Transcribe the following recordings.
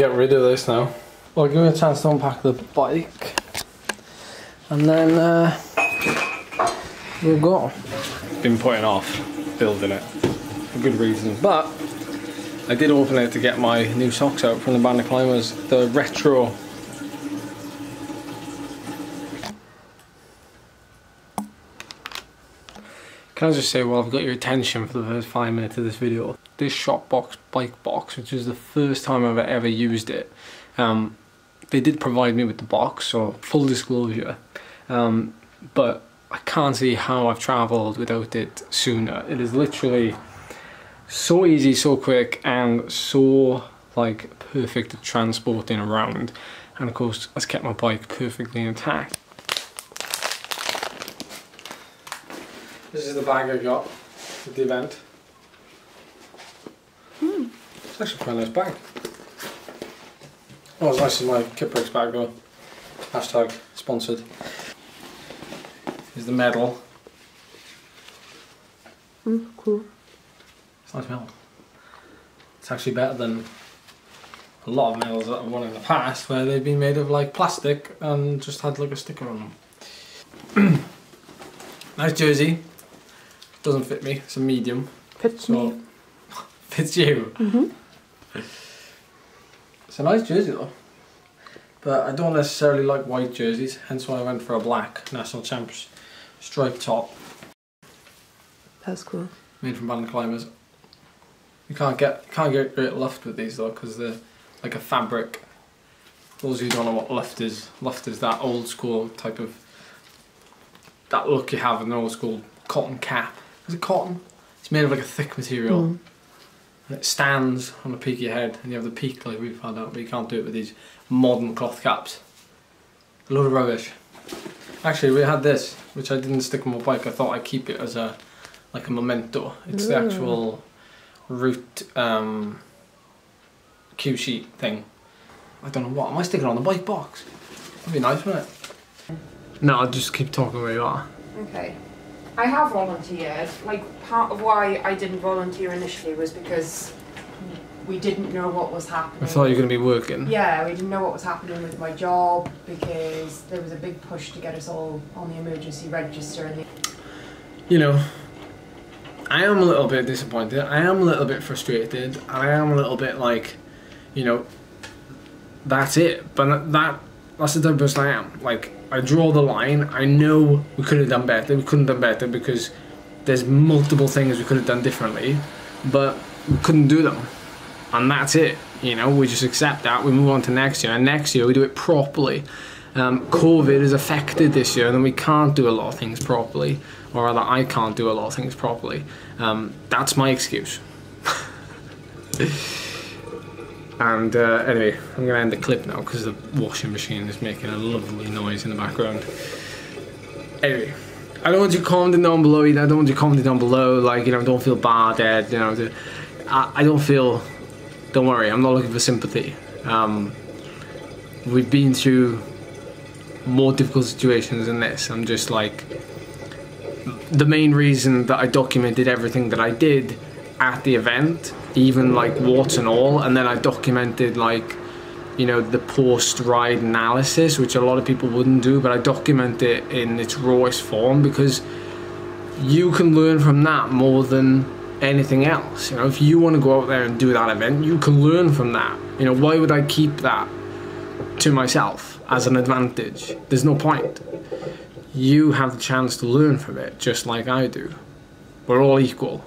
get rid of this now. Well, give me a chance to unpack the bike, and then we'll go. Been putting off building it for good reasons, but I did open it to get my new socks out from the Bynea Climbers, the retro. Can I just say, well, I've got your attention for the first 5 minutes of this video. This Shopbox bike box, which is the first time I've ever used it, they did provide me with the box, so full disclosure, but I can't see how I've travelled without it sooner. It is literally so easy, so quick, and so like perfect at transporting around, and of course has kept my bike perfectly intact. This is the bag I got at the event. It's actually quite a nice bag. Oh, it's nice in my Kiprix bag though. Hashtag sponsored. Here's the medal. Cool. It's nice medal. It's actually better than a lot of medals that I've won in the past, where they've been made of like plastic and just had like a sticker on them. Nice jersey. Doesn't fit me, it's a medium. Fits me. Fits you. It's a nice jersey though, but I don't necessarily like white jerseys, hence why I went for a black National Champs striped top. That's cool. Made from Bynea Climbers. You can't get great luft with these though, because they're like a fabric. For those of you who don't know what luft is that old school type of, that look you have in an old school cotton cap. Is it cotton? It's made of like a thick material. And it stands on the peak of your head, and you have the peak like we found out, but you can't do it with these modern cloth caps. A load of rubbish. Actually, we had this, which I didn't stick on my bike. I thought I'd keep it as a like a memento. It's the actual route cue sheet thing. I don't know what. Am I sticking it on the bike box? That'd be nice, wouldn't it? No, I'll just keep talking where you are. Okay. I have volunteered. Like, part of why I didn't volunteer initially was because we didn't know what was happening. I thought you were going to be working. Yeah, we didn't know what was happening with my job, because there was a big push to get us all on the emergency register. And you know, I am a little bit disappointed, I am a little bit frustrated, and I am a little bit like, you know, that's it. But that's the type of person I am. Like, I draw the line. I know we could have done better. We couldn't have done better because there's multiple things we could have done differently, but we couldn't do them. And that's it. You know, we just accept that. We move on to next year, and next year we do it properly. COVID has affected this year, and then we can't do a lot of things properly, or rather, I can't do a lot of things properly. That's my excuse. And anyway, I'm going to end the clip now because the washing machine is making a lovely noise in the background. Anyway, I don't want you commenting down below, I don't want you commenting down below, like, you know, don't feel bad, you know, I don't feel, don't worry, I'm not looking for sympathy. We've been through more difficult situations than this. I'm just like, the main reason that I documented everything that I did at the event, even like warts and all, and then I documented like, you know, the post-ride analysis, which a lot of people wouldn't do, but I document it in its rawest form because you can learn from that more than anything else. You know, if you want to go out there and do that event, you can learn from that. You know, why would I keep that to myself as an advantage? There's no point. You have the chance to learn from it just like I do. We're all equal.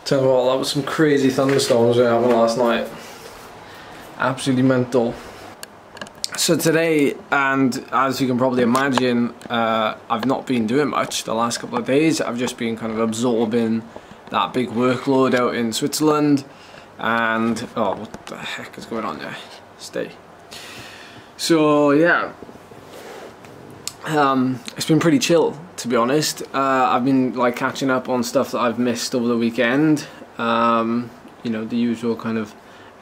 Tell you what, that was some crazy thunderstorms we were having last night. Absolutely mental. So today, and as you can probably imagine, I've not been doing much the last couple of days. I've just been kind of absorbing that big workload out in Switzerland. And, oh, what the heck is going on there? Stay. So, yeah. It's been pretty chill, to be honest. I've been like catching up on stuff that I've missed over the weekend. You know, the usual kind of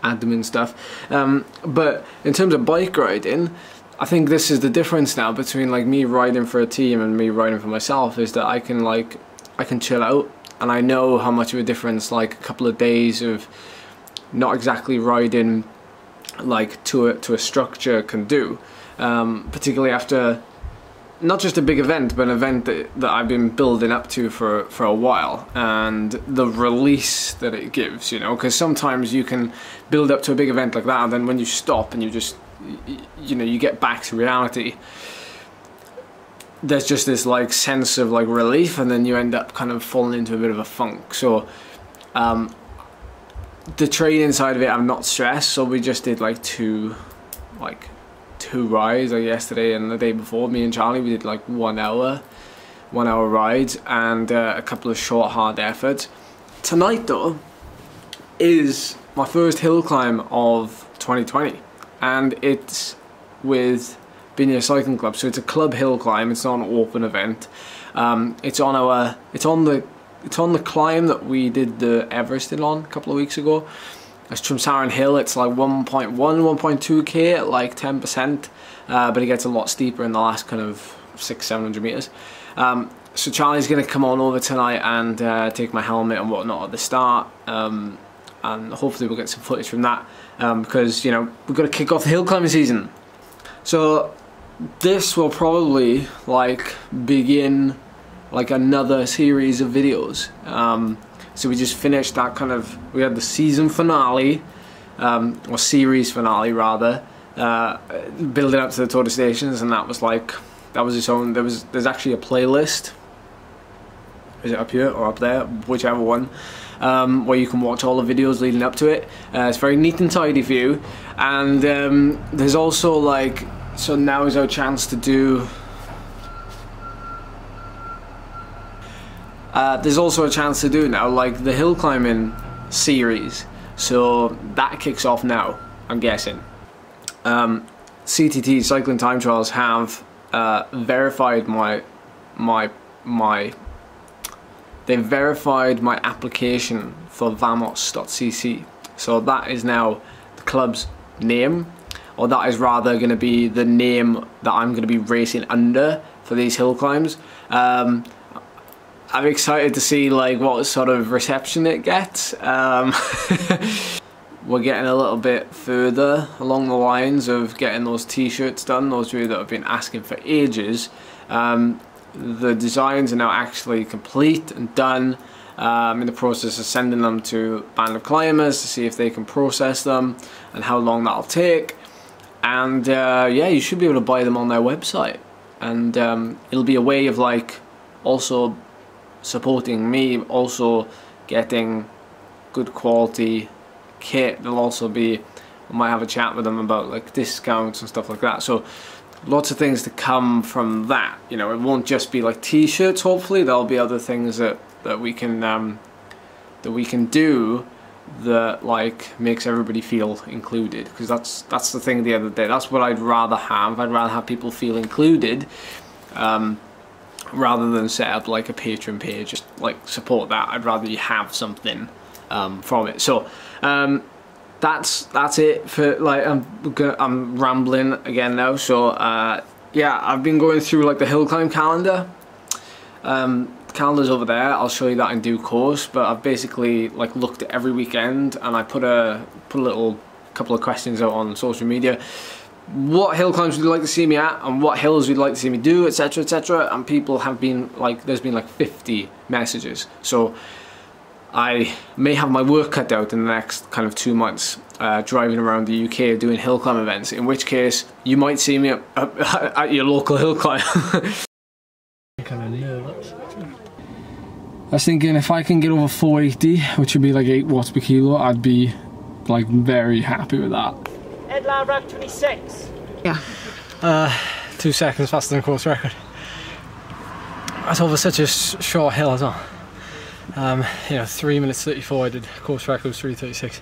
admin stuff. But in terms of bike riding, I think this is the difference now between like me riding for a team and me riding for myself, is that I can chill out, and I know how much of a difference like a couple of days of not exactly riding like to a structure can do, particularly after not just a big event, but an event that I've been building up to for a while, and the release that it gives, you know, because sometimes you can build up to a big event like that, and then when you stop and you just, you know, you get back to reality, there's just this like sense of like relief, and then you end up kind of falling into a bit of a funk. So the training side of it, I'm not stressed, so we just did like two rides, like yesterday and the day before. Me and Charlie, we did like 1 hour rides and a couple of short hard efforts. Tonight though is my first hill climb of 2020, and it's with Bynea Cycling Club, so it's a club hill climb. It's not an open event. It's on the climb that we did the Everesting on a couple of weeks ago. It's Tramsaran Hill. It's like 1.1, 1.2k at like 10%, but it gets a lot steeper in the last kind of 600-700 meters. So Charlie's gonna come on over tonight and take my helmet and whatnot at the start, and hopefully we'll get some footage from that, because, you know, we've got to kick off the hill climbing season. So this will probably like begin like another series of videos. So we just finished that kind of, we had the season finale, or series finale rather, building up to the Tour de Stations, and that was like, that was its own, there's actually a playlist, is it up here or up there, whichever one, where you can watch all the videos leading up to it. It's very neat and tidy for you, and there's also like, so now is our chance to do, there's also a chance to do now like the hill climbing series, so that kicks off now, I'm guessing. CTT, Cycling Time Trials, have verified they've verified my application for vamos.cc, so that is now the club's name, or that is rather going to be the name that I'm going to be racing under for these hill climbs. I'm excited to see like what sort of reception it gets. We're getting a little bit further along the lines of getting those t-shirts done, those of you that have been asking for ages. The designs are now actually complete and done. I'm in the process of sending them to Band of Climbers to see if they can process them and how long that'll take. And yeah, you should be able to buy them on their website, and it'll be a way of like also supporting me, also getting good quality kit. There'll also be, I might have a chat with them about like discounts and stuff like that, so lots of things to come from that. You know, it won't just be like t-shirts. Hopefully there'll be other things that we can do that like makes everybody feel included, because that's the thing. The other day, that's what I'd rather have. I'd rather have people feel included, rather than set up like a Patreon page, just like support that. I'd rather you have something from it. So that's it for like, I'm rambling again now. So yeah, I've been going through like the hill climb calendar. Calendar's over there. I'll show you that in due course, but I've basically like looked at every weekend, and I put a little couple of questions out on social media. What hill climbs would you like to see me at, and what hills would you like to see me do, etc, etc, and people have been like, there's been like 50 messages. So I may have my work cut out in the next kind of 2 months, driving around the UK doing hill climb events, in which case you might see me at your local hill climb. Kind of nervous. I was thinking if I can get over 480, which would be like 8 watts per kilo, I'd be like very happy with that. Ed Laverack 26. Yeah. 2 seconds faster than course record. That's over such a short hill as well. You know, 3 minutes 34. I did course record was 3:36.